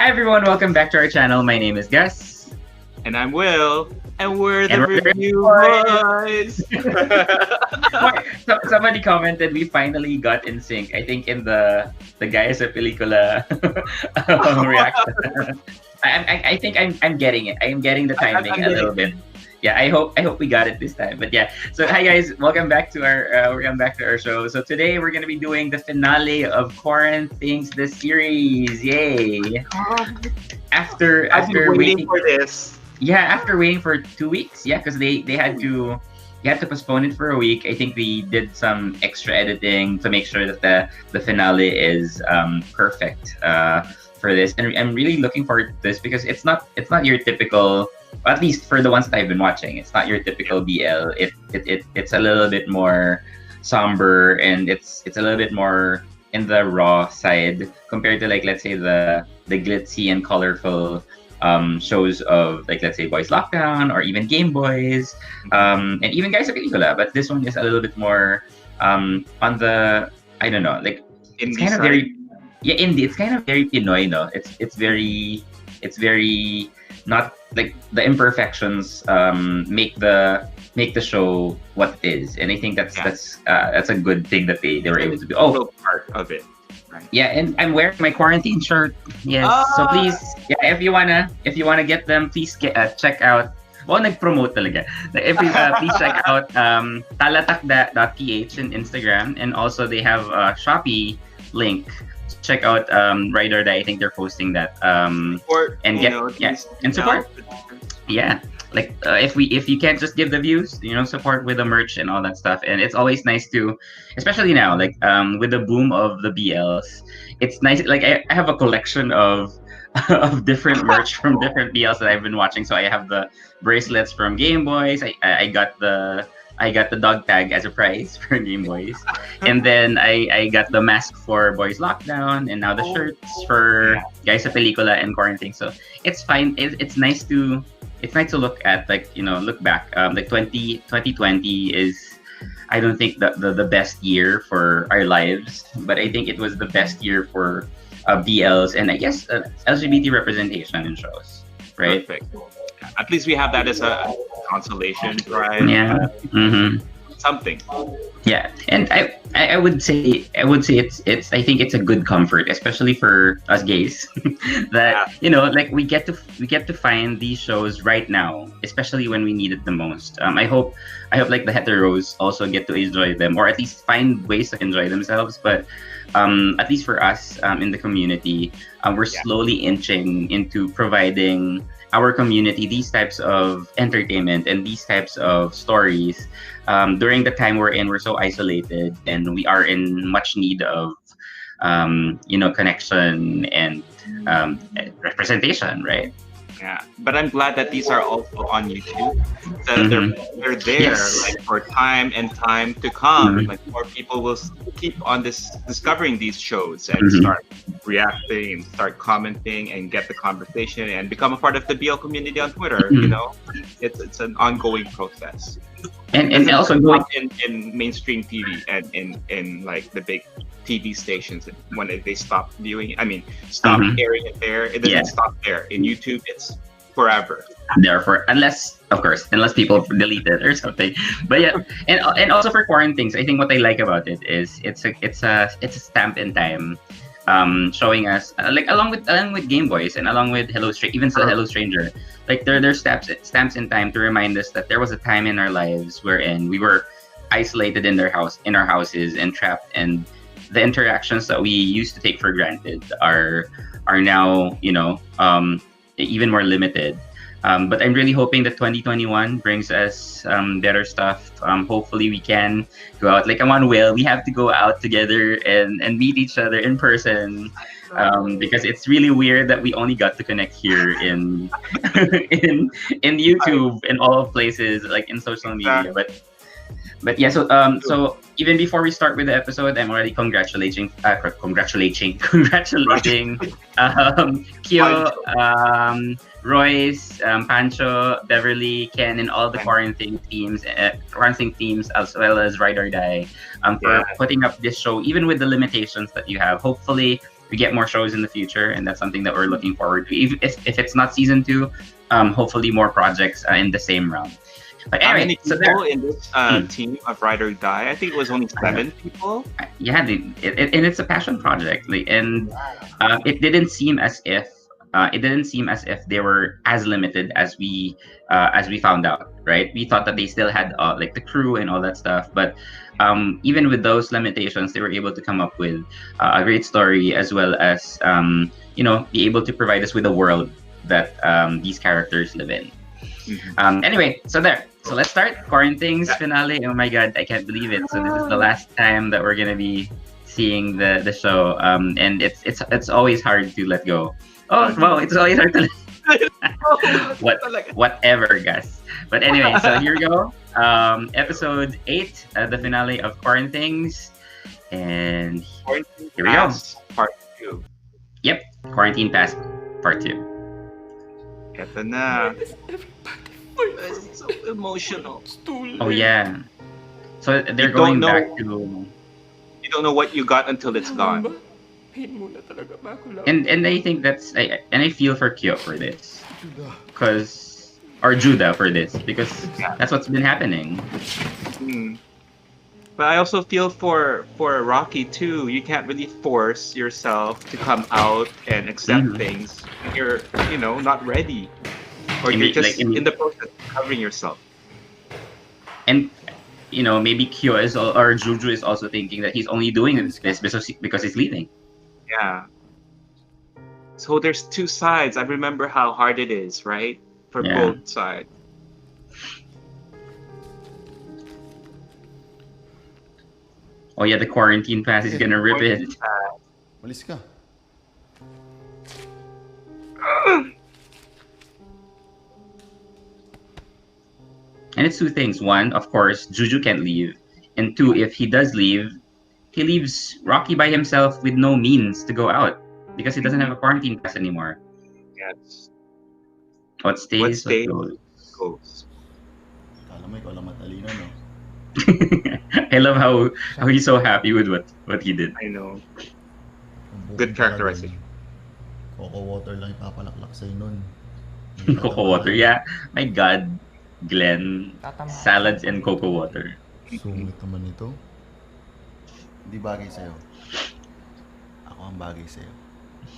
Hi everyone, welcome back to our channel. My name is Gus. And I'm Will, and we're And the we're the review boys. boys. Somebody commented we finally got in sync. I think in the guys sa pelikula reaction. I think I'm getting it. I am getting the timing I'm a little bit. Yeah, I hope we got it this time. But yeah, so hi guys, welcome back to our show. So today we're gonna be doing the finale of Quaranthings, the series. Yay! I've been waiting for this. Yeah, after waiting for 2 weeks. Yeah, because they had to postpone it for a week. I think we did some extra editing to make sure that the finale is perfect for this, and I'm really looking forward to this because it's not your typical. At least for the ones that I've been watching, it's not your typical BL. It's a little bit more somber, and it's a little bit more in the raw side compared to, like, let's say the glitzy and colorful shows of, like, let's say Boys Lockdown or even Game Boys, and even Guys of Pelicula. But this one is a little bit more on the, I don't know, like, it's kind of very, yeah, indie. It's kind of very Pinoy, no? It's very not like the imperfections make the show what it is, and I think that's a good thing that they were able to do. Oh, part of it. Right. Yeah, and I'm wearing my quarantine shirt. Yes, so please, yeah, if you wanna get them, please check out. Well, nag-promote talaga. Please check out talatakda.ph in Instagram, and also they have a Shopee link. Check out Ride or Die. I think they're posting that. Support, and get and support. Yeah, like if you can't just give the views, support with the merch and all that stuff. And it's always nice to, especially now, like with the boom of the BLs, it's nice. Like I have a collection of of different merch from different BLs that I've been watching. So I have the bracelets from Game Boys. I got the dog tag as a prize for Game Boys, and then I got the mask for Boys Lockdown, and now the shirts for Guys sa Pelicula and Quarantine. So it's fine. It's nice to look at, like, look back. Like 2020 is, I don't think the best year for our lives, but I think it was the best year for BLs and, I guess, LGBT representation in shows. Right. Perfect. At least we have that as a consolation, right? Yeah. Something. Yeah, and I would say it's I think it's a good comfort, especially for us gays, that like we get to find these shows right now, especially when we need it the most. I hope like the heteros also get to enjoy them, or at least find ways to enjoy themselves. But at least for us in the community, we're slowly inching into providing our community these types of entertainment and these types of stories during the time we're in. We're so isolated, and we are in much need of connection and representation, right? Yeah, but I'm glad that these are also on YouTube. So they're there, like, for time and time to come. Like, more people will keep on discovering these shows and start reacting, start commenting, and get the conversation and become a part of the BL community on Twitter. It's an ongoing process. And also going in mainstream TV and in like the big TV stations, when they stop viewing, stop airing it there, it doesn't stop there. In YouTube, it's forever. Therefore, unless people delete it or something. But yeah, and also for Quarantines, I think what I like about it is it's a stamp in time, showing us, like, along with Game Boys and along with even Hello Stranger, like they're stamps in time to remind us that there was a time in our lives wherein we were isolated in our houses and trapped, and the interactions that we used to take for granted are now even more limited. But I'm really hoping that 2021 brings us better stuff. Hopefully we can go out. Like, I'm on Will. We have to go out together and meet each other in person, because it's really weird that we only got to connect here in in YouTube and all places, like in social media. But yeah, so even before we start with the episode, I'm already congratulating Kyo, Royce, Pancho, Beverly, Ken, and all the quarantine teams, as well as Ride or Die, for putting up this show, even with the limitations that you have. Hopefully, we get more shows in the future, and that's something that we're looking forward to. If it's not season 2, hopefully more projects in the same realm. But How anyway, many so there. people in this team of Ride or Die? I think it was only 7 people. Yeah, and it's a passion project, like, and it didn't seem as if they were as limited as we found out, right? We thought that they still had like the crew and all that stuff, but even with those limitations, they were able to come up with a great story, as well as be able to provide us with a world that these characters live in. Anyway, so let's start Quaranthings finale. Oh my god, I can't believe it. So this is the last time that we're gonna be seeing the show. And it's always hard to let go. Oh wow, it's always hard to whatever, guys. But anyway, so here we go. Episode 8, the finale of Quaranthings, and Quarantine here we go. Pass Part 2. Yep, Quarantine Pass Part 2. Eto na. It's so emotional. Oh yeah. So they're You don't going know. back to. You don't know what you got until it's gone. And I think I feel for Kyo for this, or Judah for this, because that's what's been happening. But I also feel for Rocky too. You can't really force yourself to come out and accept things. You're not ready, or you're just in the process of covering yourself. And maybe Kyo or Juju is also thinking that he's only doing this because he's leaving. Yeah. So there's two sides. I remember how hard it is, right? For both sides. Oh yeah, the quarantine pass is gonna rip it. Malis ka. And it's two things. One, of course, Juju can't leave. And two, if he does leave, he leaves Rocky by himself with no means to go out because he doesn't have a quarantine pass anymore. Yes. What stays, what goes. Kala mo ikaw lang matalino, no? I love how he's so happy with what he did. I know. Ang Good bukod characterization. talaga, Coco water lang ipapalaklak sa'yo nun. Cocoa water, yeah. My God, Glenn, salads and cocoa water. Sungit naman ito. Hindi bagay sa'yo. Ako ang bagay sa'yo.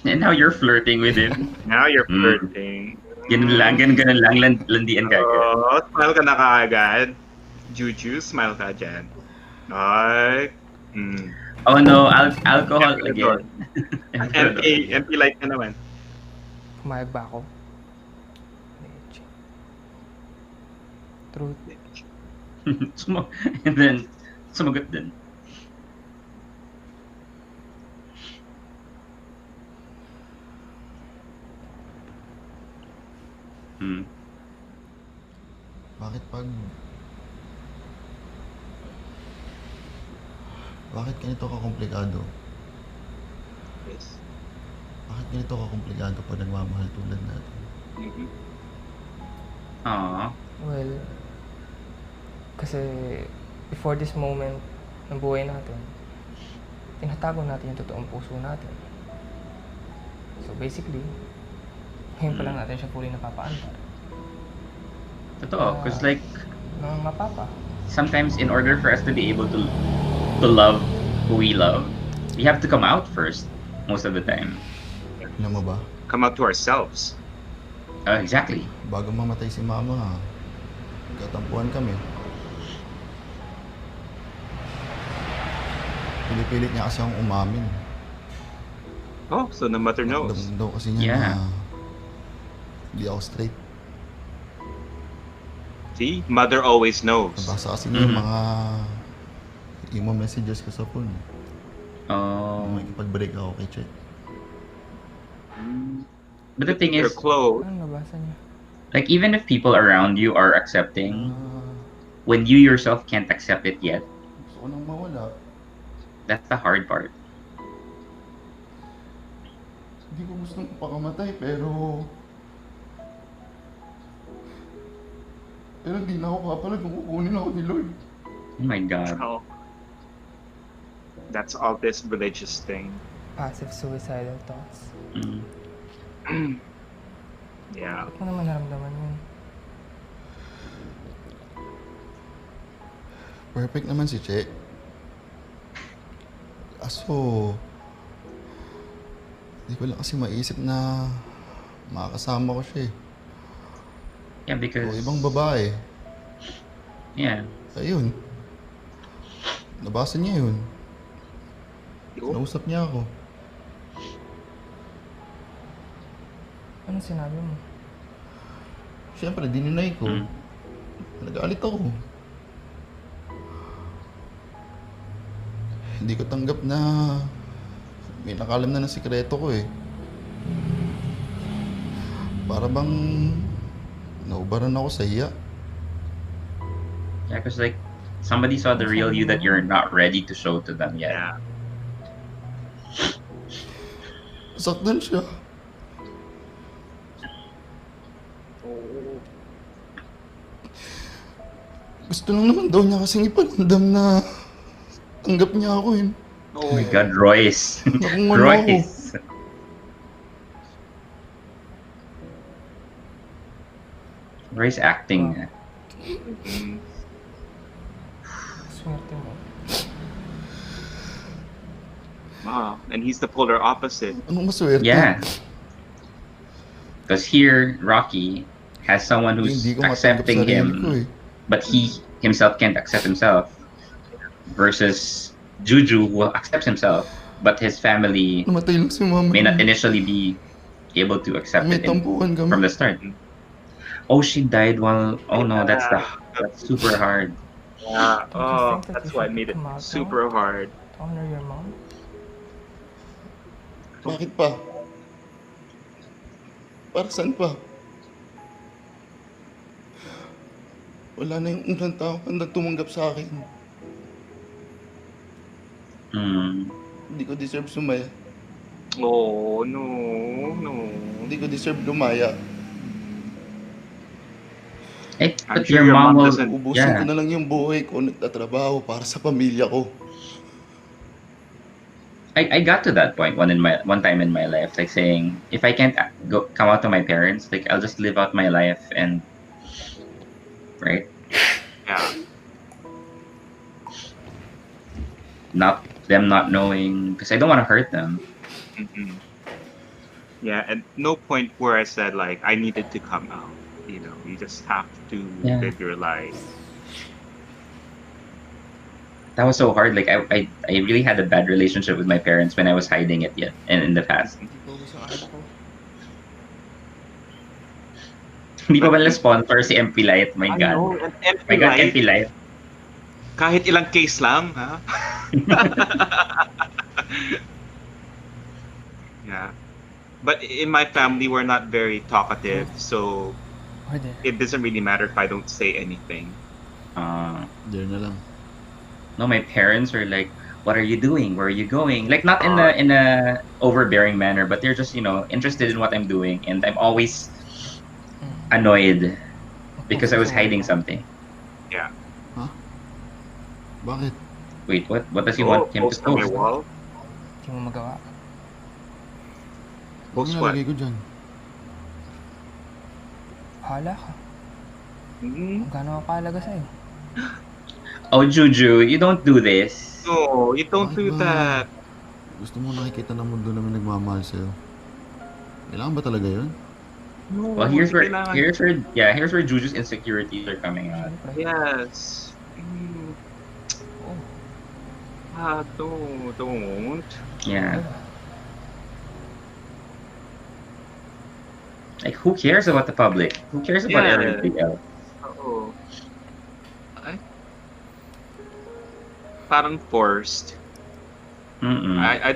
And now you're flirting with him. Now you're flirting. Ganun lang, landian ka. Oh, smile ka na kaagad. Juju, smile ka dyan. Ay. Oh no, alcohol again. MP light ka naman. Pumayag ba ako? Truth. And then, sumagot din. Bakit ganito ka komplikado? Yes. Bakit ganito ka komplikado pag nagmamahal tulad natin? Aww. Well, kasi before this moment ng buhay natin, tinatago natin yung totoong puso natin. So basically, ngayon pa lang natin siya fully napapaandar. Totoo, because like, mapapa. sometimes in order for us to be able to love who we love, we have to come out first, most of the time. Alam mo ba? Come out to ourselves. Exactly. Bago mamatay si mama, nagkatampuhan kami. Pinipilit niya kasi akong umamin. Oh, so the mother knows. Daw kasi niya Yeah. na hindi ako straight. See? Mother always knows. Nabasa kasi niya yung mga imo messages ko sa phone. Oh. Makikipag-break ako kay Chet. But the thing You're is, close. Ano nabasa niya? like, even if people around you are accepting, when you yourself can't accept it yet, Gusto ko nang mawala. that's the hard part. Hindi ko gustong pakamatay pero hindi na ako kapalag kung kukunin ako ni Lord. Oh my God. Oh. That's all this religious thing. passive suicidal thoughts. Yeah. Ba't mo naman naramdaman yun? Perfect naman si Che. Kaso, di ko lang kasi maisip na makakasama ko siya eh. Yeah, because O ibang babae. yeah. Ayun. Nabasa niya yun. Yo. Nausap niya ako. Anong sinabi mo? Siyempre, dininay ko. Nagalit ako. Hindi ko tanggap na may nakalam na ng sikreto ko eh. Para bang naubaran ako sa hiya. Yeah, because like somebody saw the real you that you're not ready to show to them yet. Yeah. Saktan siya. Gusto lang naman daw niya kasing ipanandam na tanggap niya ako eh. Oh my God, Royce. Nakungano ako. Royce. Royce acting. Swerte mo. Wow. And he's the polar opposite. Anong maswerte? Yeah. Because here, Rocky has someone who's Hindi ko matanggap accepting sarili him, ko eh. but he himself can't accept himself. Versus Juju, who accepts himself, but his family Namatay lang si mama. may not initially be able to accept May it tampuhan kami. from the start. Oh, she died while. Oh no, that's super hard. Yeah. Don't you Oh, think that that's you why should it made it come out now? super hard. To honor your mom? Bakit pa? Para saan pa? Wala na yung unang tao handang tumanggap sa akin. Hindi ko deserve sumaya. Oh, no, no. Hindi ko deserve lumaya. I'm But sure your your mom mom will. doesn't- Ubusin ko Yeah. na lang yung buhay ko nagtatrabaho para sa pamilya ko. I got to that point one time in my life, like saying, if I can't come out to my parents, like I'll just live out my life and right, Yeah. not them not knowing, because I don't want to hurt them. Mhm. Yeah, and no point where I said like I needed to come out. You know, you just have to Yeah. live your life. That was so hard. Like I really had a bad relationship with my parents when I was hiding it yet and in the past. Hindi ko sa anak ko. Hindi pa pala sponsor si MP Light. My I God. know, and MP My God, Light, MP Light. kahit ilang case lang, ha? Yeah. But in my family, we're not very talkative, so Or there? it doesn't really matter if I don't say anything. Diyan na lang. No, my parents were like, "What are you doing? Where are you going?" Like not in a overbearing manner, but they're just interested in what I'm doing, and I'm always annoyed because I was hiding something. Yeah. Bakit? Wait, what? What does he Oh, want him to post on my post? wall. Hindi mo magawa. Post Ano what? nalagay ko dyan? Bahala ka. Hmm? Kung gaano ka kahalaga sa'yo. Oh, Juju, you don't do this. No, you don't Bakit do ba? that. Gusto mo nakikita ng mundo namin nagmamahal sa'yo? Kailangan ba talaga yun? No, Well, here's hindi where kailangan. here's where Juju's insecurities are coming out. Siyempre. Yes. Mm. Oh. Don't. Yeah. Like, who cares about the public? Who cares about Yeah. everything else? Oo. Ay. Parang forced. Mm-mm. I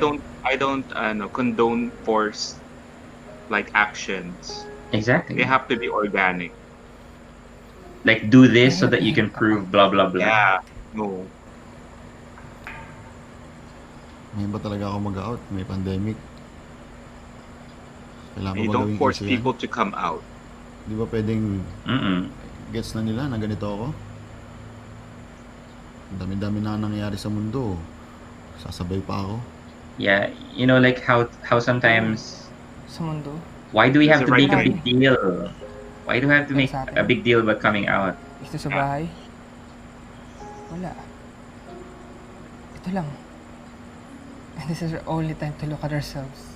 don't condone forced like actions. Exactly. They have to be organic. Like, do this so that you can prove blah blah blah. Yeah. No. Ngayon ba talaga ako mag-out? May pandemic. Kailangan You ba don't gawin force kasi yan? people to come out. Di ba pwedeng Mm-mm. gets na nila na ganito ako? Ang dami-dami na nangyayari sa mundo. Sasabay pa ako. Yeah, like how sometimes Sa mundo, why do we There's have a to right make a way. marami. big deal? Why do we have to Pero make sa a atin, big deal about coming out? dito sa Yeah. bahay, wala. Ito lang. And this is our only time to look at ourselves.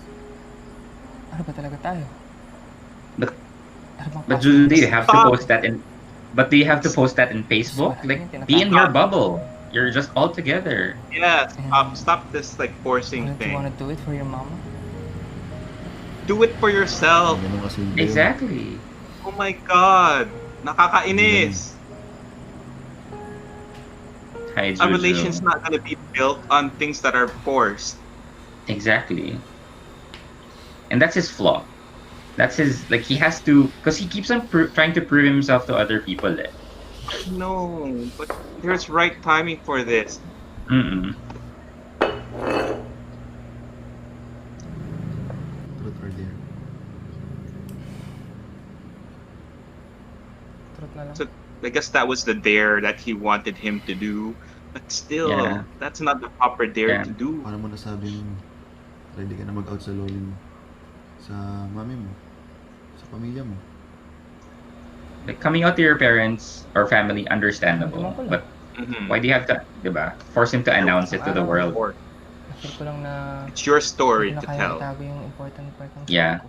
Ano ba talaga tayo? But Ano bang but klase ng do you have to Stop. post that in? But do you have to post that in Diyos Facebook? marami Like, yung be in tinatago your Stop. natin. bubble. You're just all together. Yeah. And Stop this like forcing wouldn't you thing. wanna do it for your mama? Do it for Hindi yourself. ganun kasimple yun. Exactly. Oh my God. Hindi ganun. Nakakainis. Hi, A relation's Juju. not gonna be built on things that are forced. Exactly. And that's his flaw. That's his, like, he has to, because he keeps on trying to prove himself to other people. Eh. No, but there's right timing for this. Mm-mm. Truth or dare. Truth na lang. So I guess that was the dare that he wanted him to do. But still, Yeah. that's not the proper dare Yeah. to do. Paano mo nasabing ready ka na mag-out sa loli mo? Sa mami mo? Sa pamilya mo? Like, coming out to your parents or family, Naramdaman understandable. ko lang. But Mhm. why do you have to, diba, force him to announce it to the world? Or Na-feel ko lang na it's your hindi story ko na to kaya tell. itago yung important part ng Yeah. sarili ko.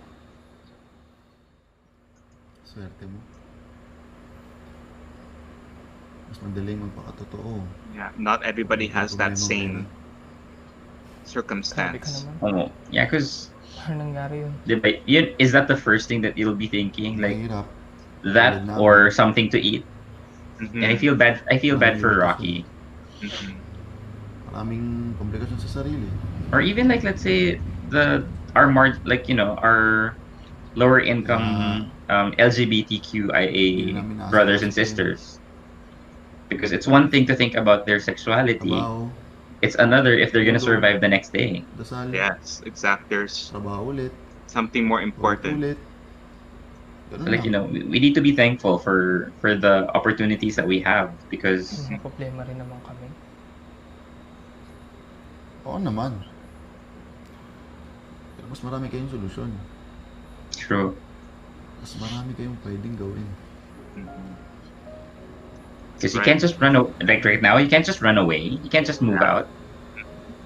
Swerte mo. Mas madaling magpakatotoo. Yeah, not everybody May has that problemang same pera. Grabe ka circumstance. naman. Oh, yeah, because Paano nangyari yun? is that the first thing that you'll be thinking? Like, Mahirap. that Tulad or namin. something to eat? And I Mhm. feel bad. I feel bad for Maraming Rocky. Mhm. Maraming komplikasyon sa sarili. Or even, like, let's say our lower income Hindi LGBTQIA namin brothers and naasikaso to eh. sisters, because it's one thing to think about their sexuality, Trabaho, it's another if they're gonna Tulog. survive the next day. dasal, Yes, exact. There's trabaho ulit, something more work important. ulit. Ganun Like, lang. we need to be thankful for the opportunities that we have, because May problema rin naman kami. Oo naman. Pero mas marami kayong solusyon. true. Mas marami kayong pwedeng gawin. Mhm. Because you Right. can't just run away. Like right now, you can't just run away. You can't just move Yeah. out.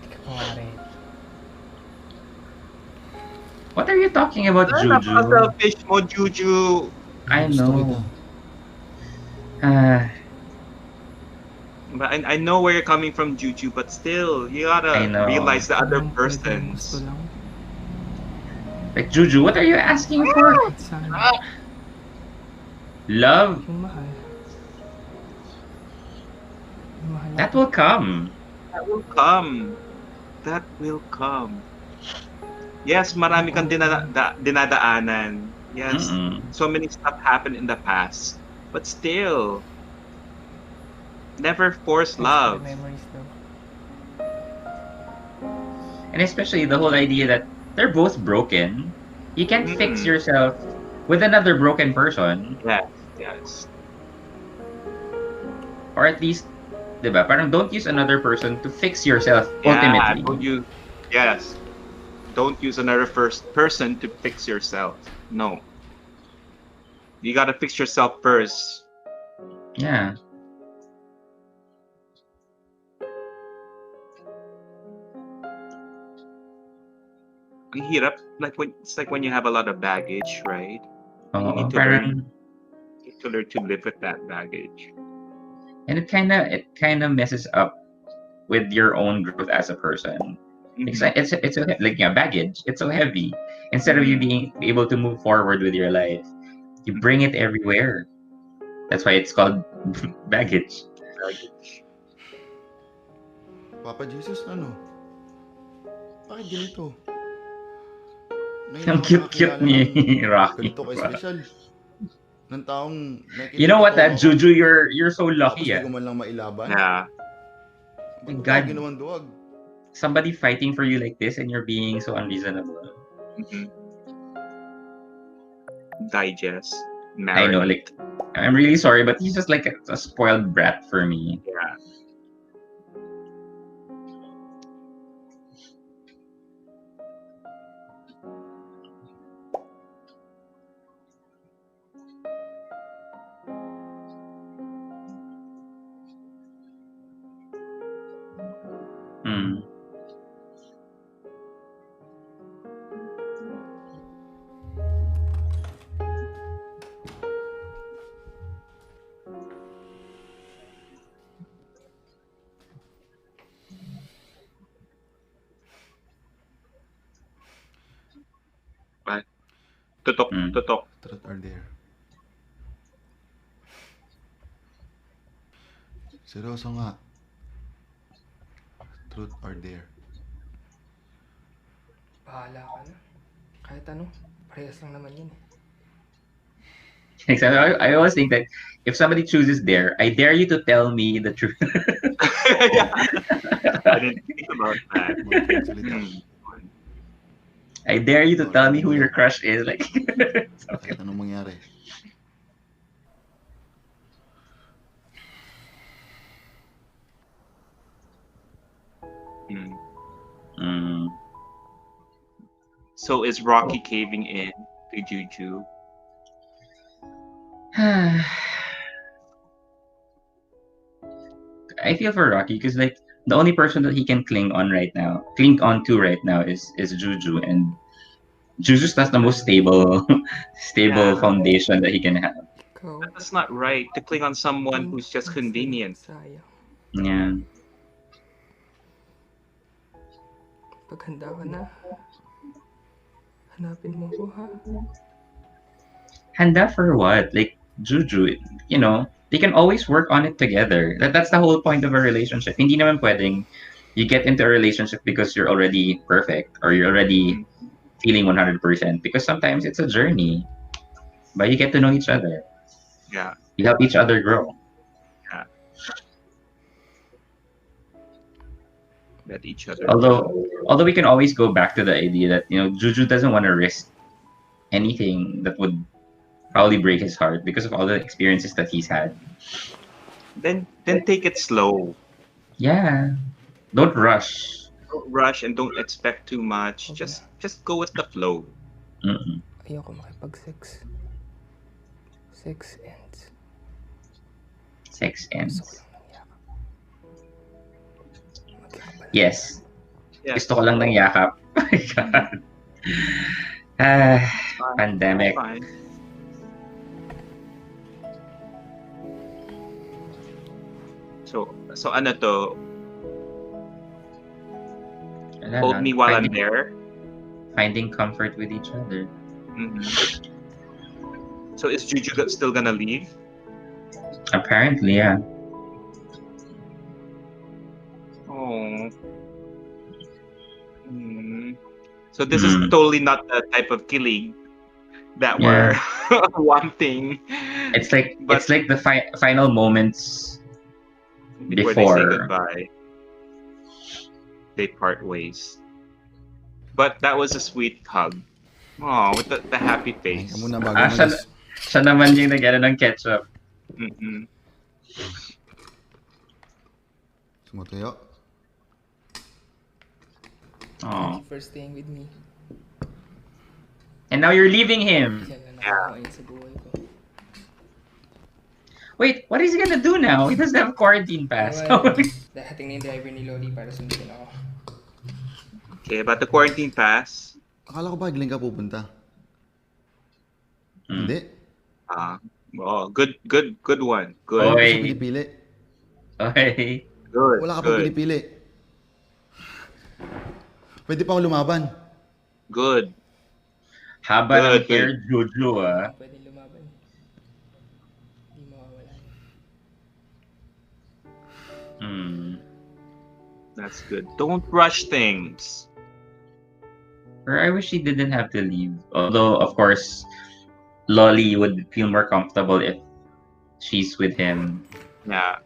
Hindi ka pa nga ready. What are you talking about, Juju? Napaka-selfish mo, Juju. I Gusto know. kita. But I know where you're coming from, Juju, but still, you I gotta know. realize the other Anong pwedeng gusto persons. lang? Like, Juju, what are you asking for? At sana, Love, yung mahal. Yung mahal that ako. will come. That will come. That will come. Yes, marami kang dinadaanan. Yes, Mm-mm. so many stuff happened in the past. But still, never force Thanks for love. the memories though. And especially the whole idea that they're both broken. You can't fix Mm. yourself with another broken person. Yes, yes. Or at least, diba? Parang don't use another person to fix yourself Yeah, ultimately. don't use another first person to fix yourself. No. You gotta fix yourself first. Yeah. Ang hirap, it's like when you have a lot of baggage, right? You Oo, need to parang, learn to live with that baggage. and it kind of messes up with your own growth as a person. It's Mhm. like, yeah, baggage. It's so heavy. Instead of you being able to move forward with your life, you bring it everywhere. That's why it's called baggage. Baggage. Papa Jesus, ano? Bakit ganito? Ngayon Ang ako cute-cute nakakilala ni ng Rocky. ganito ka-special. Ng taong nakikita You know what, ko, that Juju, you're so tapos lucky. di ko man lang mailaban. Yeah. Ba't mo God. ba ginawang duwag? Somebody fighting for you like this, and you're being so unreasonable. Mhm. Digest. I know, Marinate. like, I'm really sorry, but he's just like a spoiled brat for me. Yeah. Mm. But tutok, Mm. tutok. Truth or dare? Seryoso nga. Truth or dare? Bahala ka na. Kahit ano, parehas lang naman yun eh. Exactly. I always think that if somebody chooses dare, I dare you to tell me the truth. Yeah. I didn't think about that. Magandang salita. Hmm. I dare you to Bawal tell me who mamula. your crush is. Like, Kahit anong mangyari. Hmm. mm. So is Rocky caving in to Juju? I feel for Rocky because like the only person that he can cling on to right now is Juju, and Juju's that's the most stable Yeah. foundation that he can have. Ikaw, But that's not right to cling on someone who's just convenient. sayang. Yeah. Pag handa ka na, hanapin mo ko ha. Handa for what? Like Juju, they can always work on it together. That's the whole point of a relationship. Hindi naman pwedeng you get into a relationship because you're already perfect or you're already Mm. feeling 100%, because sometimes it's a journey. But you get to know each other. Yeah. You help each other grow. Yeah. Let each other. Although we can always go back to the idea that Juju doesn't want to risk anything that would probably break his heart because of all the experiences that he's had. Then take it slow. Yeah, don't rush. Don't rush and don't expect too much. Okay. Just go with the flow. Mm-mm. Ayoko makipag-sex. Sex ends. Sex Gusto ko ends. lang ng yakap. Magkakapal. Yes. Yeah. Gusto ko lang ng yakap. Oh my God. Ah, pandemic. Fine. So ano to? Wala Hold lang. me while I'm Finding- there. Finding comfort with each other. Mhm. So is Juju still gonna leave? Apparently, yeah. Oh. Hmm. So this is Mm. totally not the type of killing that we're wanting. It's like But the final moments before they say before. goodbye, they part ways. But that was a sweet hug. Oh, with the happy Kain ka face. muna bago Siya, umalis. siya naman yung nag-ano ng ketchup. Mm-mm. Sumutuyo. Thank Oh. you for staying with me. And now you're leaving him. Yan na Yeah. nakakain sa buhay ko. Wait, what is he gonna do now? He doesn't have quarantine pass. Anyway, dating na yung driver ni Loli para sundin ako. Okay, about the quarantine pass. Akala ko ba Glenn ka pupunta? Mm. Hindi. Good one. Good. Hindi ko siya Oy. pinipili. Okay. Good. Wala ka pa good. pinipili. Pwede pa ako lumaban. Good. Haba ng Good, hair, Juju, ah. Hindi pwedeng lumaban. Hindi mawawala yun. Hmm. That's good. Don't rush things. Or I wish he didn't have to leave. Although, of course, Lolly would feel more comfortable if she's with him. Yeah.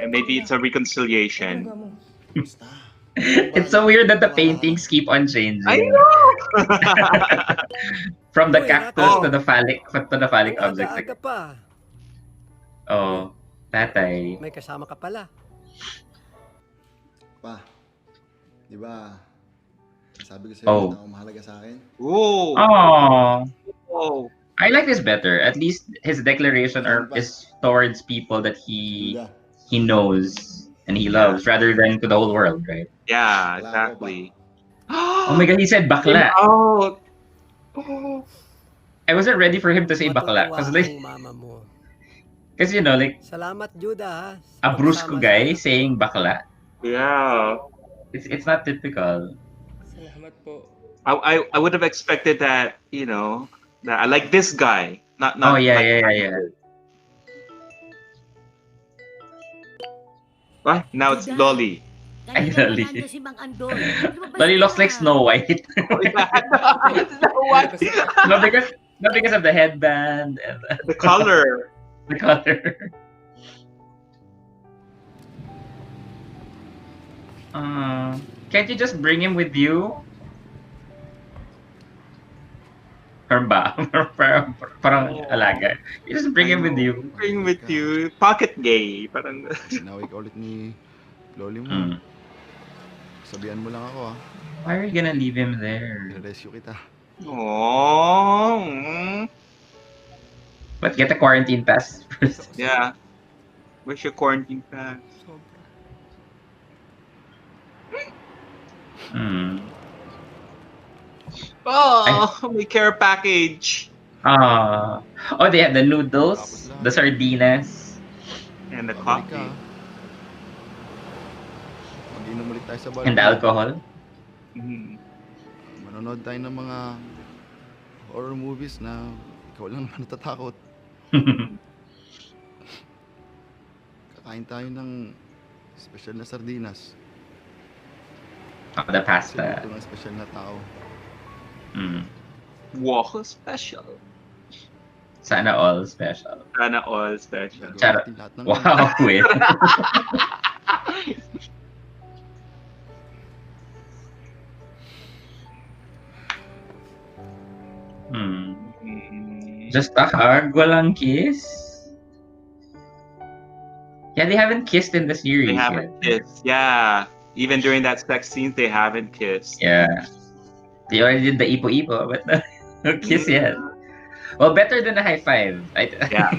And maybe it's a reconciliation. Ano mo? Basta. It's so weird that the paintings keep on changing. I know. From the Uy, cactus nato. to the phallic Ang object. aga-aga pa. Oh, tatay. May kasama ka pala. Pa. Di ba? Sabi ko sa'yo, Oh. na mahalaga sa akin. Oh. Oh, Oh. I like this better. At least his declaration Saan pa? is towards people that he Duda. knows and he loves rather than to the whole world, right? Yeah, Klaro exactly. Oh my god, he said bakla. Oh. Oh. I wasn't ready for him to say bakla Matutuwa because like, ang mama mo. because you know, like Salamat, Juda, ha, sa a brusco pagsama sa guy anak ko. saying bakla, Yeah. it's not typical. Salamat po. I would have expected that, that I like this guy, Oh not yeah, like yeah, yeah, yeah. right? Now it's Juda, Lolly. kanina Loli. nag-ando si Mang Andoy. Lumabas Loli looks ka. like Snow White. Oh, yeah. No, what? not because not because of the headband and The color. the color. Can't you just bring him with you? Or ba? Parang alaga. You just bring him with you. Bring with you. Pocket gay. Parang... Tinawag ka ulit ni Loli mo. Mm. Sabihan mo lang ako ah. Why are you gonna leave him there? I-rescue kita. Oh. But get a quarantine pass first. Yeah. Where's your quarantine pass? Mm. Oh, may care package. Oh, they have the noodles, the sardinas. And the Babalik coffee. ka, ah. Mag-inom ulit tayo sa bar. And the alcohol. Mhm. Manonood tayo ng mga horror movies na ikaw lang naman natatakot. Kakain tayo ng special na sardinas. The Kasi pasta. ito ng special na tao. Mm. Walk special. Sana all special. Sana all special. Gagawin Charot. natin lahat ng Wow, wait. Hmm. Mm. Just a hug, walang kiss. Yeah, they haven't kissed in the series They yet. haven't kissed. Yeah. Even during that sex scene, they haven't kissed. Yeah. They already did the ipo-ipo, but no kiss yet. Well, better than a high five. Yeah.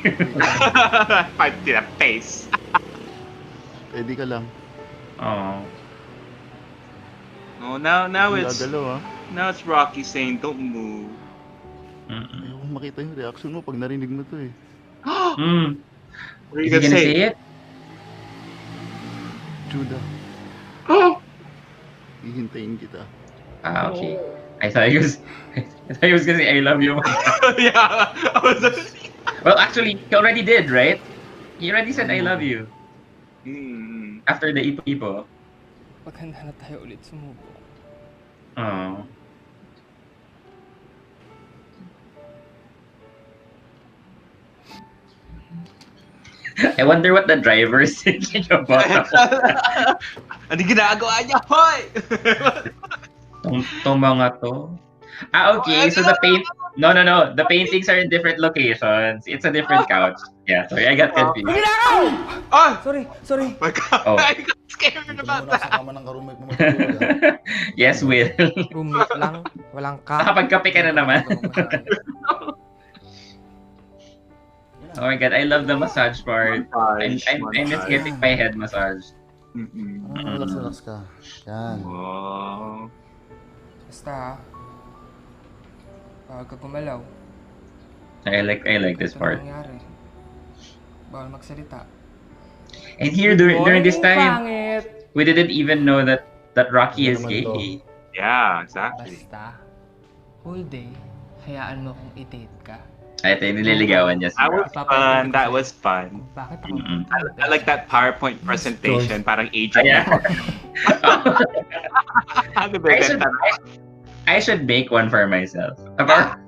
Fight to the face. Pwede ka lang. Oh. Oh, now it's Gagalaw ah. now it's Rocky saying, "Don't move." Mm-mm. Ayoko makita yung reaction mo pag narinig mo to eh. Mm. What are Is you he gonna gonna say? say it? Juda, hihintayin kita. Ah, okay. I thought he was gonna say I love you. Yeah. I was Well, actually, he already did, right? He already said I love you Mm. after the ipo-ipo. Maghanda na tayo ulit sumubok. Oh. I wonder what the driver is thinking about. Ano ginagawa niya, hoy? Tong mga to. Ah, okay. So the paint. No. The paintings are in different locations. It's a different couch. Yeah, sorry, I got confused. Oh, Sorry. my God. Oh. I got scared Dito about muna sa that. kama ng karoommate mo matutulog ah. Yes, Will. Roommate lang. Walang ka. Nakapagkape ka na naman. Oh my god, I love the massage part. I miss getting my head massaged. Mm-mm. Relax ka. Yan. Wow. Basta ha. Bawal ka gumalaw. I like this Ito part. nangyari. Bawal magsalita. And here during this time, Pangit! we didn't even know that Rocky is Ano naman to? gay. Yeah, exactly. Basta, whole day, hayaan mo kung i-date ka. Ay, ito, nililigawan niya si That was Rocky. fun. That was fun. Kung bakit ako Mm-mm. I like that PowerPoint presentation. Parang agent. Yeah. Ano ba I should, I should make one for myself. About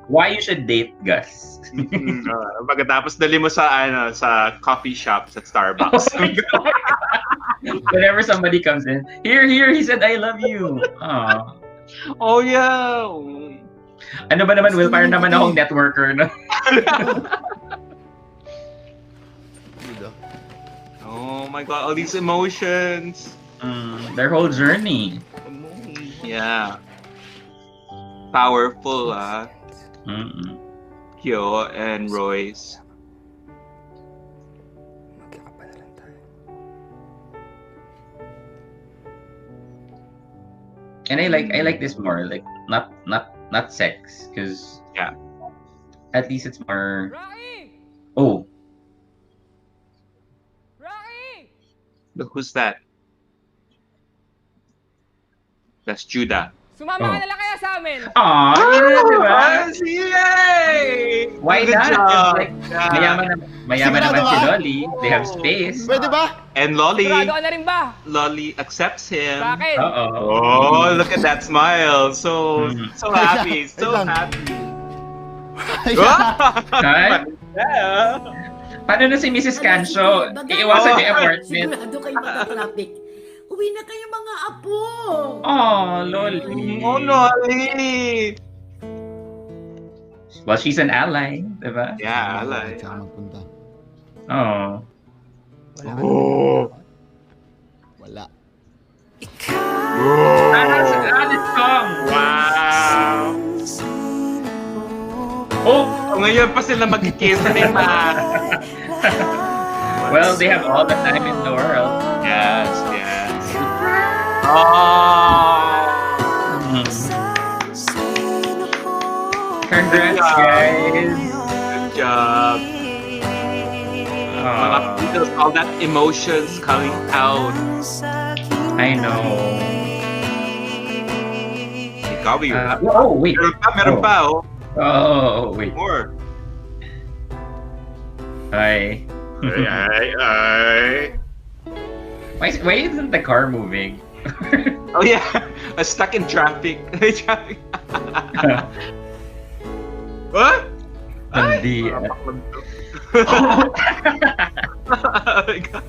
why you should date Gus. Pagkatapos dali mo sa coffee shops at Starbucks. Whenever somebody comes in, here, he said, I love you. Aww. Oh yeah. Ano ba naman, Will? Parang naman akong networker, no? Juda. Oh my God, all these emotions. Their whole journey. Yeah. Powerful, Mm-mm. Kyo and Royce. Magkakapal na lang tayo. And I like this more, like not sex, because Yeah. at least it's more. Rocky! Oh, Rocky! Look, who's that? That's Judah. Sumama ka oh. na lang kaya sa amin! Aw, yun na, di ba? Yay! Why Good not? job. It's like, Yeah. mayaman Sigurado naman si ka? Lolly. They have space. Pwede ba? And Lolly, Sigurado ka na rin ba? Lolly accepts him. Sa akin? Oo. Oh, look at that smile. So Mm. so happy. Wait So lang. happy. Hi. Yeah. Paano na si Mrs. Cancho? Iiwasan niya yung apartment. Sigurado kayo matatraffic. Uwi na kayo mga apo. Oh, Lolly. Oh, Lolly. Well, she's an ally, diba? Yeah, I like. Saan magpunta? Oh. Wala ka Oh. Wala. This song. Wow. Oh, So, ngayon pa sila magkikiss na well, they have all the time in the world. Yes, yes. Oh. Congrats, guys. Good job. Mga Oh, feels all that emotions coming out. I know. Ikaw, you have. Oh, wait. Meron pa, oh. Oh, wait. More. Hi. Ay. Why isn't the car moving? Oh yeah, stuck in traffic. Traffic. What? Hindi. Oh my God.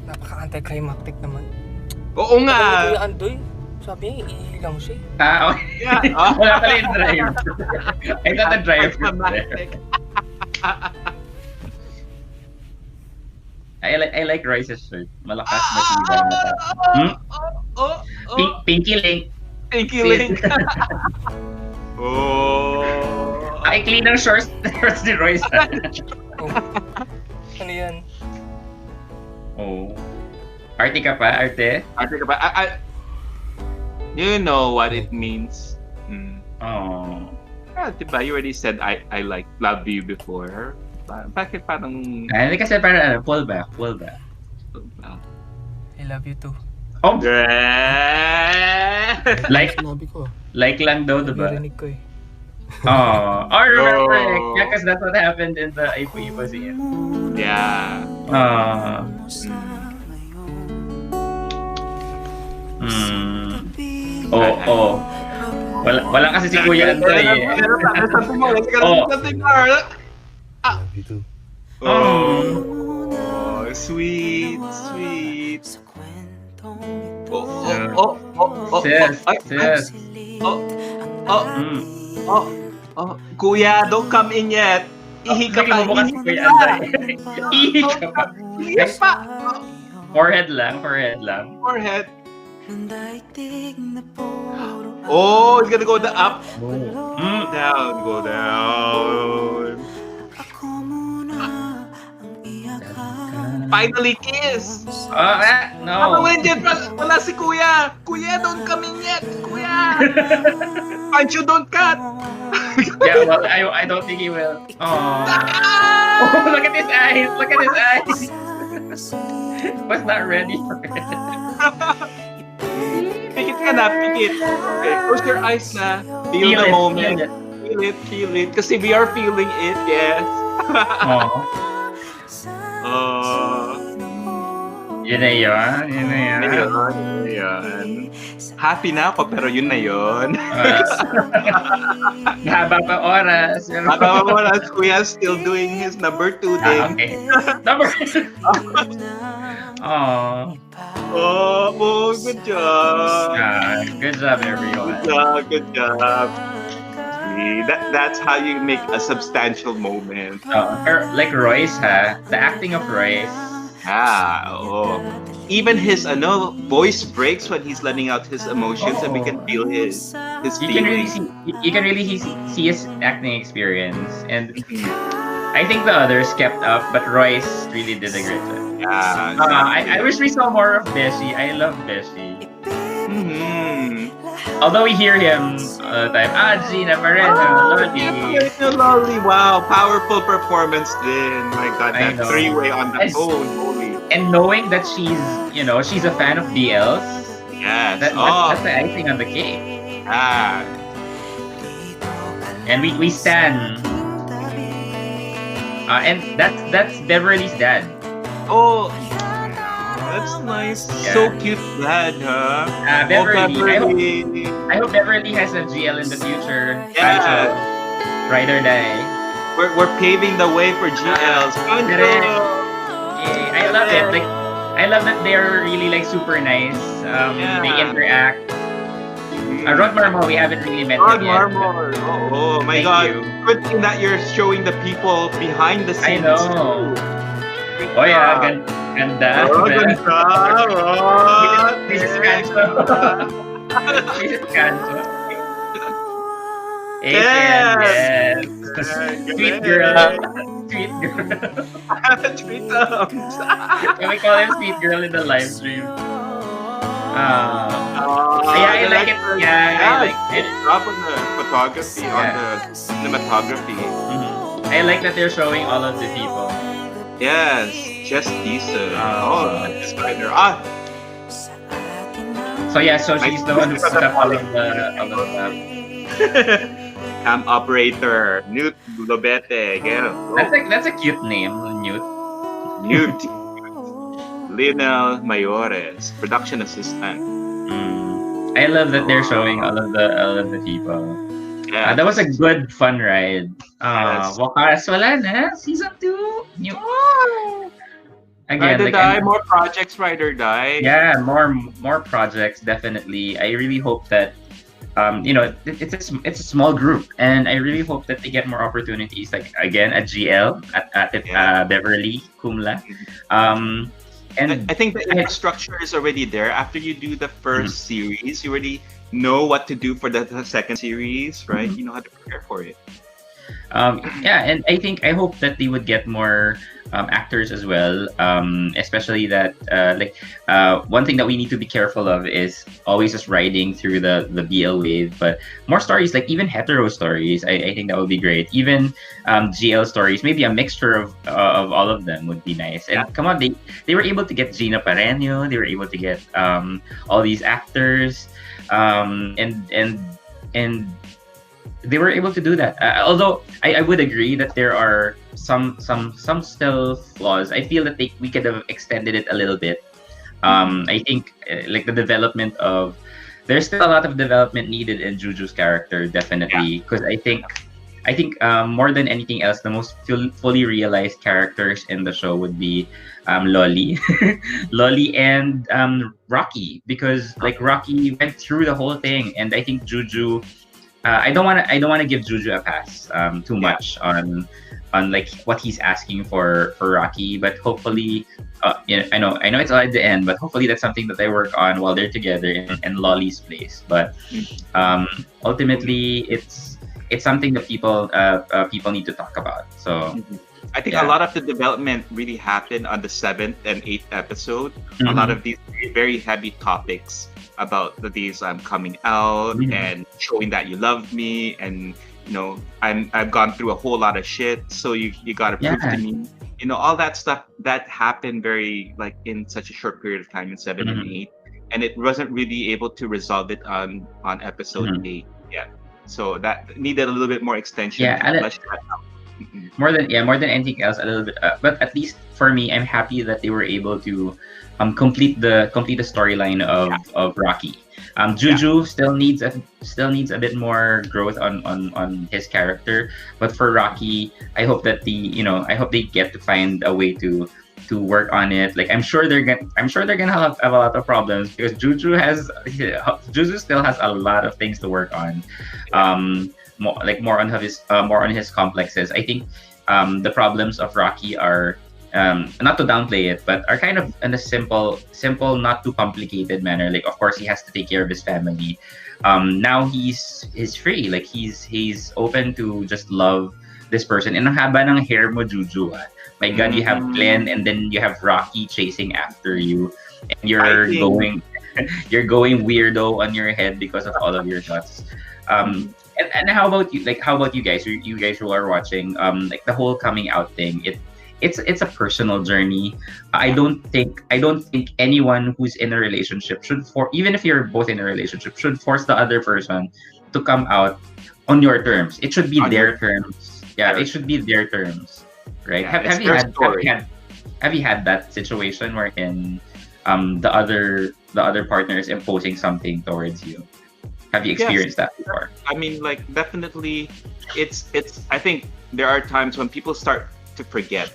Napaka-anticlimactic naman. Oo Kuya nga. Andoy, sabi niya, iilang siya eh. Okay. Yeah. Wala pala yung drive. I thought the drive was there. I like Royce's shirt. Malakas, matibay, mata. Hmm? Oh. Pinky Link. Thank you, Link. Oh. Ay, clean ang shorts ni Royce. Oh. Ano yan? Oh. Arte ka pa, arte? Ate ka ba? You know what it means. Oh. Diba, you already said I love you before. Bakit parang... Hindi kasi parang pull back. I love you too. Oh, Yeah. like Sinabi ko. lang daw, diba? Narinig ko eh. Oh, remember, Oh. yeah, because that's what happened in the Ipo scene. Yeah. Oh. Oh. Wala kasi si Kuya Andoy eh. Something more. Oh. Something more. Love you too. Oh, sweet. Sis. Kuya, don't come in yet. Ihi ka pa. Bukas si Kuya Andoy. Ihi ka pa. Ihi pa. Forehead lang. Forehead. Oh, it's gonna go up. Down, go down. Finally kiss. No. Wala si Kuya. Kuya, don't come in yet. Kuya. Pancho, don't cut. Yeah, well, I don't think he will. Oh, look at his eyes. Was not ready for it. Pikit ka na, pikit. Okay, close your eyes na. Feel the moment. Feel it. Kasi we are feeling it, yes. Yun na yun. Ayun. Happy na ako, pero yun na yun. Haba pa oras. Habang wala, Kuya still doing his number 2 thing. Okay. Number 2. Oh, good job. Good job, everyone. Good job. See, that's how you make a substantial moment. Like Royce, the acting of Royce. Even his voice breaks when he's letting out his emotions, and we can feel his feelings. You can really see his acting experience, and I think the others kept up, but Royce really did a great job. Yeah. I wish we saw more of Beshi. I love Beshi. Mm-hmm. Although we hear him all the time, Gina Moreno, Lodi. Lovely. Wow, powerful performance then. My God, I that know. three-way on the And, phone. Holy. and knowing that she's a fan of BLs, Yes. that's Oh, the icing on the cake. ah. And we stand. And that's Beverly's dad. Oh, that's nice. So Yeah. cute, dad, huh? Oh, Beverly. Beverly. I hope Beverly has a GL in the future. Yeah, Pancho, ride or die. we're paving the way for GLs. Correct. Pancho. Yay. I love it. Correct. Like I love that they're really like super nice. They Yeah. interact. Rod Mm. Marmo, we haven't really met God him yet. Marmor. Oh my Thank God. you. Good thing that you're showing the people behind the I scenes know. too. Good Oh yeah, job. ganda. Oh, ganda. What? This is Yes. Cancho. This is Cancho. Asian, Yes. yes. Sweet girl. Galing. Sweet girl. Tweet thumbs. Can we call him sweet girl in the live stream? Yeah, I like it. Yeah, I like Good it. job on the photography, on Yeah. the cinematography. I like that they're showing all of the people. Yes, just decent. Ah. The designer. So yeah, so Nice. she's the one who set up all of the. Cam operator, Newt Lobete. Go. That's a cute name, Newt. Newt. Lionel Mayores, production assistant. I love that they're showing all of the people. Yeah. That was a good fun ride. Yes. Wakas wala na season 2. New again, Rider like Die, more projects, Rider Die. yeah, more projects definitely. I really hope that it's a small group, and I really hope that they get more opportunities. Like again, at GL at Beverly Kumla. And I think the infrastructure is already there. After you do the first series, you already know what to do for the second series, right? You know how to prepare for it. Yeah, and I hope that they would get more actors as well. Especially that one thing that we need to be careful of is always just riding through the BL wave, but more stories, like even hetero stories. I think that would be great. Even GL stories, maybe a mixture of all of them would be nice. And come on, they were able to get Gina Pareno. They were able to get all these actors, and they were able to do that. Although I would agree that there are some still flaws. I feel that we could have extended it a little bit. I think like the development of there's still a lot of development needed in Juju's character, definitely, because I think more than anything else, the most fully realized characters in the show would be Lolly, Lolly, and Rocky, because like Rocky went through the whole thing, and I think Juju. I don't want to give Juju a pass too much on like what he's asking for Rocky, but hopefully, I know it's all at the end, but hopefully that's something that they work on while they're together in Lolly's place. But ultimately, it's something that people need to talk about. So I think a lot of the development really happened on the 7th and 8th episode. A lot of these very heavy topics about these coming out and showing that you love me, and I've gone through a whole lot of shit, so you gotta prove to me, all that stuff that happened very like in such a short period of time in 7 and 8, and it wasn't really able to resolve it on episode 8 yet. So that needed a little bit more extension. More than anything else, a little bit, but at least for me, I'm happy that they were able to complete the storyline of Rocky. Juju still needs a bit more growth on his character, but for Rocky, I hope that I hope they get to find a way to work on it. Like I'm sure they're gonna have a lot of problems, because Juju still has a lot of things to work on. More on his complexes. I think the problems of Rocky are not to downplay it, but are kind of in a simple, not too complicated manner. Like of course he has to take care of his family. Now he's free. Like he's open to just love this person. And ang haba ng hair mo, Juju. My God, you have Glenn, and then you have Rocky chasing after you, and you're going. you're going weirdo on your head because of all of your thoughts. And how about you? Like, how about you guys? You guys who are watching, like the whole coming out thing. It's a personal journey. I don't think anyone who's in a relationship should even if you're both in a relationship should force the other person to come out on your terms. It should be On their your terms. Yeah, it should be their terms, right? Yeah, Have it's have you their had story. have you had that situation wherein the other partner is imposing something towards you? Have you Yes, experienced that before? I mean, like definitely, it's. I think there are times when people start to forget,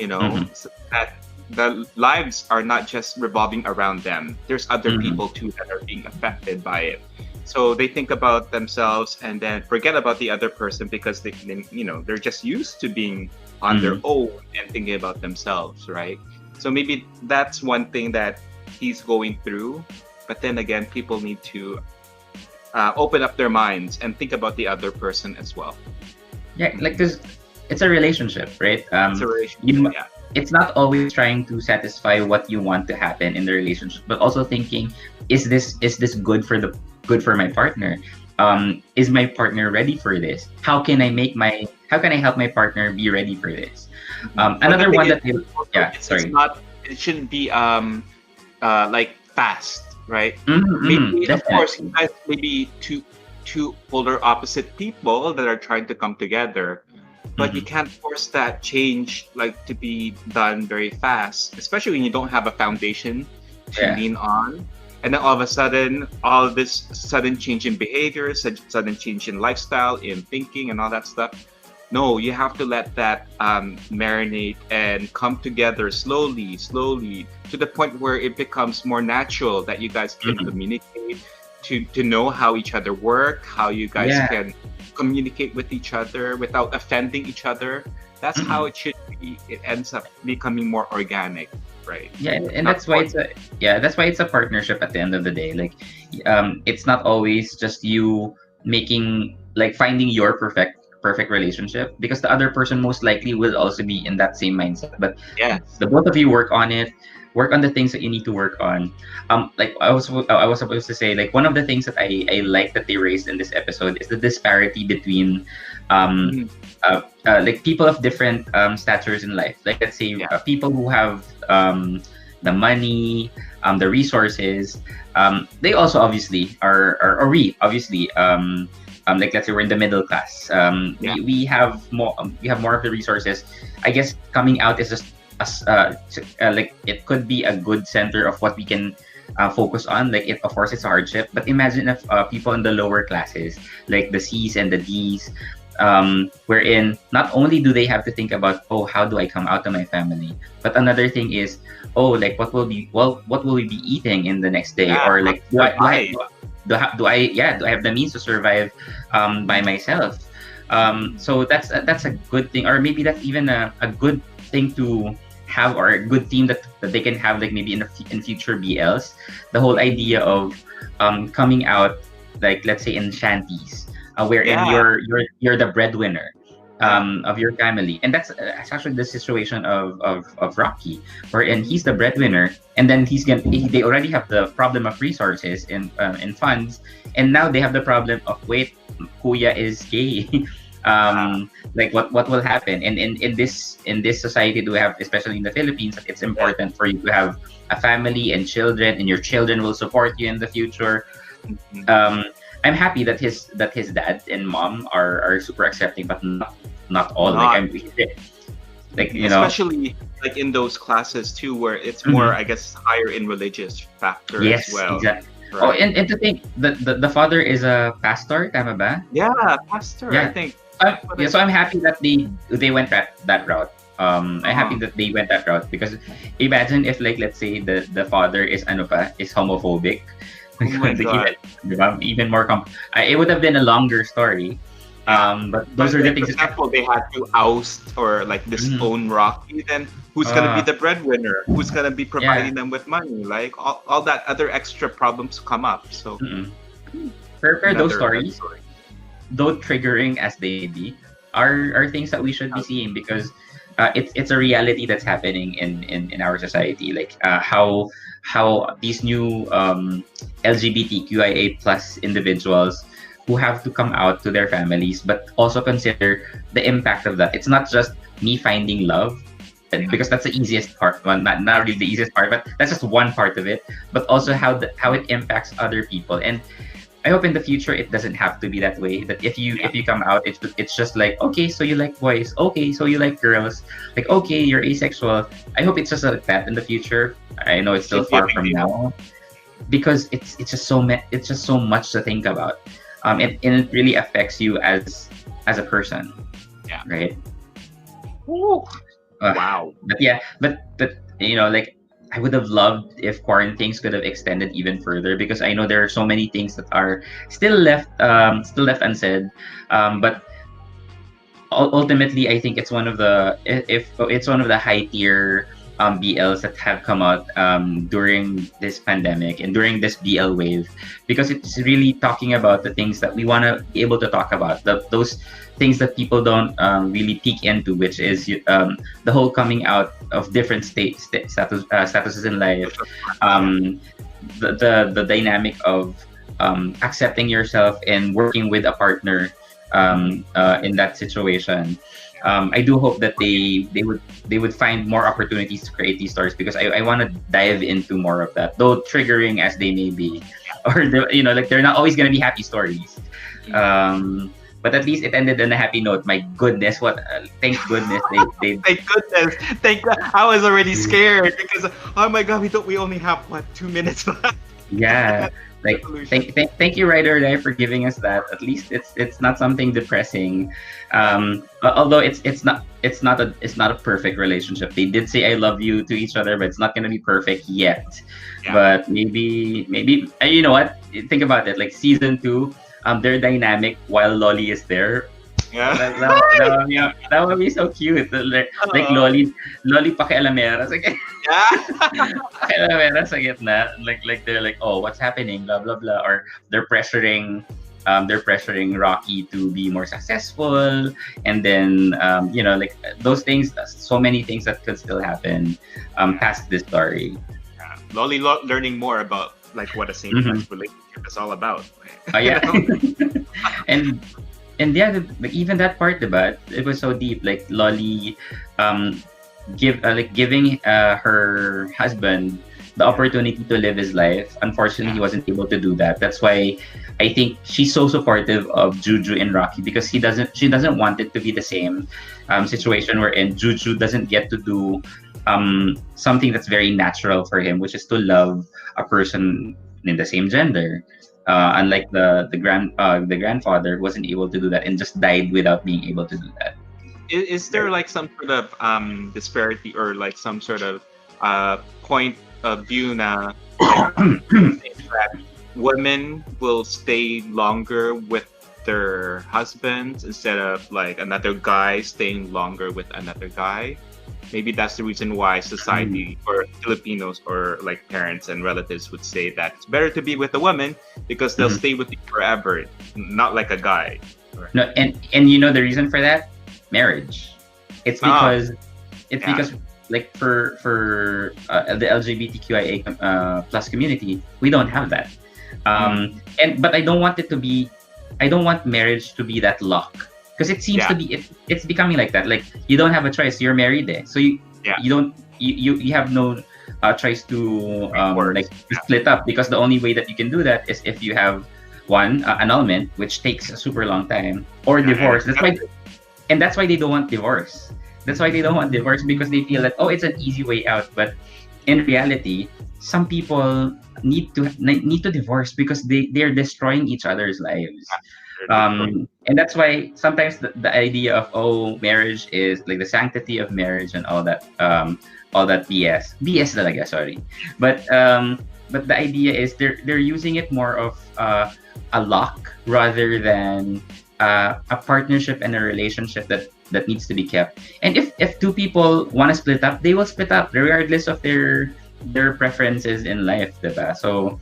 Mhm. that the lives are not just revolving around them. There's other Mhm. people too that are being affected by it. So they think about themselves and then forget about the other person because they're just used to being on their Mhm. own and thinking about themselves, right? So maybe that's one thing that he's going through. But then again, people need to open up their minds and think about the other person as well. Yeah, like this, it's a relationship, right? It's a relationship, You, yeah. it's not always trying to satisfy what you want to happen in the relationship, but also thinking, is this good for my partner? Is my partner ready for this? How can I help my partner be ready for this? But the Another thing one is, that I, also, yeah, it's sorry. not. It shouldn't be like fast, right? Mm-hmm, Maybe of course you definitely. guys maybe two polar opposite people that are trying to come together, but you Mm-hmm. can't force that change like to be done very fast, especially when you don't have a foundation to Yeah. lean on. And then all of a sudden, all this sudden change in behavior, sudden change in lifestyle, in thinking, and all that stuff. No, you have to let that marinate and come together slowly, slowly, to the point where it becomes more natural that you guys can Mm-hmm. communicate, to know how each other work, how you guys Yeah. can communicate with each other without offending each other. That's how Mm-hmm. it should be. It ends up becoming more organic, right? Yeah, and Not that's why forced. it's a partnership at the end of the day. Like, it's not always just you making like finding your perfect relationship, because the other person most likely will also be in that same mindset. But Yes. the both of you work on it, work on the things that you need to work on. Like I was supposed to say, like, one of the things that I like that they raised in this episode is the disparity between um Mhm. like people of different statures in life. Like, let's say, Yeah. people who have the money, the resources. They also obviously or we obviously, like, let's say we're in the middle class. Yeah. We have more of the resources. I guess coming out is just like, it could be a good center of what we can focus on. Like, of course it's a hardship, but imagine if people in the lower classes, like the C's and the D's, wherein not only do they have to think about, oh, how do I come out to my family, but another thing is, oh, like, what will we be eating in the next day, Yeah. or How like, to do I do I survive. do I have the means to survive by myself? So that's a good thing, or maybe that's even a good thing to have, or a good theme that they can have, like, maybe in future BLs, the whole idea of coming out, like, let's say in shanties, wherein Yeah. you're the breadwinner Yeah. of your family. And that's actually the situation of Rocky, wherein he's the breadwinner, and then they already have the problem of resources in funds, and now they have the problem of, wait, kuya is gay. Uh, Like, what will happen? And in this society, do we have, especially in the Philippines, it's yeah. important for you to have a family and children, and your children will support you in the future. Mhm. um I'm happy that his dad and mom are super accepting, but not all. Like, Not. I'm like, Especially like in those classes too, where it's more, mhm. I guess, higher in religious factor as Yes, well, exactly. Oh, right? and to think the father is a pastor, tama ba? Yeah, pastor, I Yeah. think. That's what Yeah, I so I'm think. happy that they went that route. I'm happy Uh-huh. that they went that route, because imagine if, like, let's say the father is homophobic. Oh my Like, god. even more it would have been a longer story. Yeah. But those But are the like for things that. example, they had to oust or like Mhm. disown Rocky, then who's gonna be uh the breadwinner? Who's gonna be yeah. providing them with money? Like all that other extra problems come up. So Mm-mm. For those another stories, story. though triggering as they be, are things that we should be Um, seeing, because it's a reality that's happening in our society. Like how these new LGBTQIA plus individuals who have to come out to their families, but also consider the impact of that. It's not just me finding love, because that's the easiest part. Well, not really the easiest part, but that's just one part of it. But also how it impacts other people. And I hope in the future it doesn't have to be that way. That if you come out, it's just like, okay, so you like boys, okay, so you like girls, like, okay, you're asexual. I hope it's just like that in the future. I know it's still far from now, because it's just so much to think about. And it really affects you as a person. Yeah. Right. Wow. But yeah, but like, I would have loved if Quaranthings could have extended even further, because I know there are so many things that are still left unsaid. But ultimately, I think it's one of the if it's one of the high tier BLs that have come out during this pandemic and during this BL wave, because it's really talking about the things that we want to be able to talk about, those things that people don't really peek into, which is the whole coming out of different statuses in life, the dynamic of accepting yourself and working with a partner in that situation. I do hope that they would find more opportunities to create these stories, because I want to dive into more of that, though triggering as they may be, or like, they're not always going to be happy stories. But at least it ended on a happy note. My goodness, thank goodness they Thank goodness. Thank God. I was already scared because, oh my God, we only have what, 2 minutes left. yeah. Like, thank you, Ryder Dai, for giving us that. At least it's not something depressing. Although it's not a perfect relationship. They did say I love you to each other, but it's not gonna be perfect yet. Yeah. But maybe you know what? Think about it. Like season 2, their dynamic while Lolly is there. Yeah. That would be so cute. Like Lolly pakialamera. Like, Yeah. pakialamera sa gitna. Like they're like, oh, what's happening? Blah blah blah. Or they're pressuring Rocky to be more successful, and then like those things. So many things that could still happen past this story. Lolly learning more about like what a same-sex relationship is all about. Yeah. And yeah, even that part, diba, it was so deep. Like Lolly, giving her husband the opportunity to live his life. Unfortunately, he wasn't able to do that. That's why I think she's so supportive of Juju and Rocky, because she doesn't want it to be the same situation wherein Juju doesn't get to do something that's very natural for him, which is to love a person in the same gender. Unlike the grandfather, who wasn't able to do that and just died without being able to do that. Is there like some sort of disparity, or like some sort of point of view na that women will stay longer with their husbands instead of like another guy staying longer with another guy? Maybe that's the reason why society or Filipinos or like parents and relatives would say that it's better to be with a woman because they'll stay with you forever, not like a guy. No, and the reason for that, marriage. It's because like for the LGBTQIA plus community, we don't have that. But I don't want marriage to be that lock. Because it seems to be it's becoming like that. Like you don't have a choice. You're married, so you have no choice to split up, because the only way that you can do that is if you have one annulment, which takes a super long time, or divorce. That's why they don't want divorce. That's why they don't want divorce, because they feel that, oh, it's an easy way out. But in reality, some people need to divorce because they're destroying each other's lives. And that's why sometimes the idea of marriage is like the sanctity of marriage and all that BS talaga, sorry. But the idea is they're using it more of a lock rather than a partnership and a relationship that needs to be kept. And if two people want to split up, they will split up regardless of their preferences in life, diba? So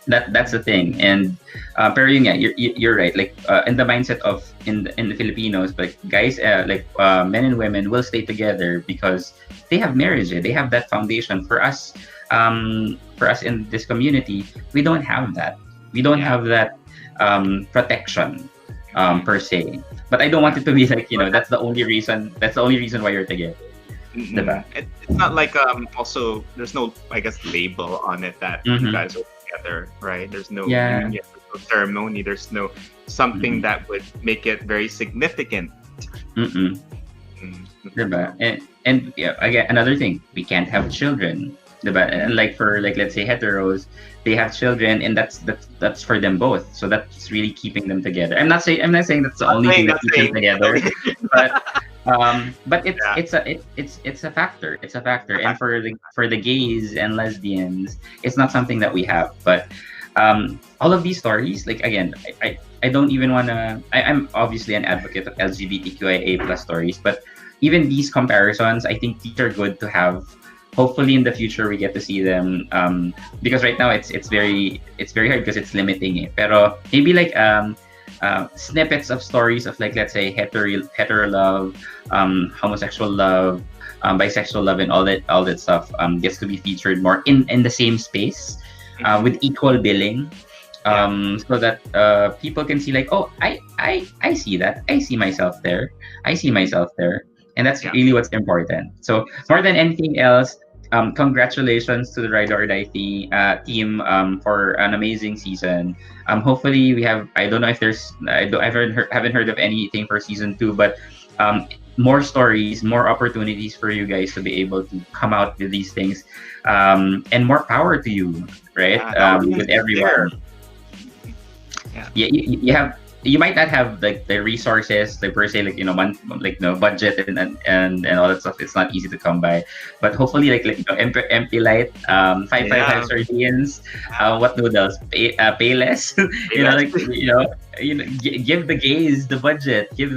That's the thing. And pero yun nga, you're right. Like in the mindset of in the Filipinos, like guys, men and women will stay together because they have marriage. They have that foundation. For us in this community, we don't have that. We don't have that protection per se. But I don't want it to be like, that's the only reason. That's the only reason why you're together. Diba? It's not like also there's no, I guess, label on it that you guys are together, right? There's no union, there's no ceremony, there's no something that would make it very significant. Diba? And yeah, again, another thing, we can't have children. Diba? And like for let's say heteros, they have children, and that's for them both. So that's really keeping them together. I'm not saying that's the only thing that keeps them together, but it's a factor. It's a factor. And for the gays and lesbians, it's not something that we have. But all of these stories, like again, I don't even wanna. I'm obviously an advocate of LGBTQIA plus stories, but even these comparisons, I think these are good to have. Hopefully in the future we get to see them, because right now it's very hard because it's limiting it. Pero maybe like snippets of stories of like, let's say hetero love, homosexual love, bisexual love, and all that stuff gets to be featured more in the same space, with equal billing, so that people can see like, oh, I see that, I see myself there, and that's really what's important. So more than anything else, congratulations to the Ride or Die team for an amazing season. Hopefully we have. I don't know if there's. I haven't heard of anything for season 2, but more stories, more opportunities for you guys to be able to come out with these things, and more power to you, right? With everyone. You have. You might not have like the resources, like per se, like budget and all that stuff. It's not easy to come by, but hopefully, empty light, 555 sardines, what noodles, Payless, give the gays the budget, give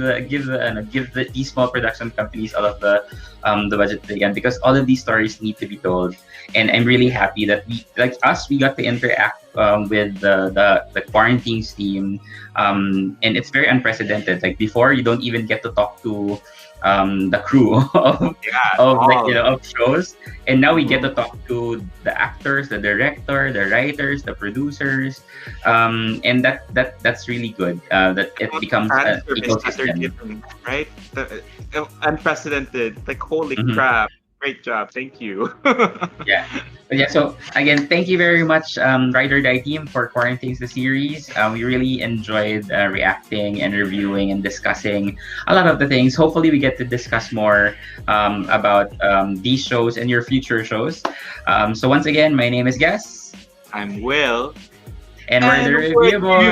these small production companies all of the budget again, because all of these stories need to be told. And I'm really happy that we got to interact with the Quaranthings team, and it's very unprecedented. Like before, you don't even get to talk to the crew of shows, and now we get to talk to the actors, the director, the writers, the producers, and that's really good. That it becomes an ecosystem, right? Unprecedented. Like holy crap! Great job, thank you. So again, thank you very much, Ride or Die team, for Quaranthings the series. We really enjoyed reacting and reviewing and discussing a lot of the things. Hopefully we get to discuss more about these shows and your future shows. So once again, my name is Gus. I'm Will. And we're the Review Boys.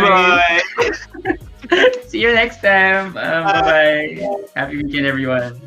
See you next time. Bye-bye. Happy weekend, everyone.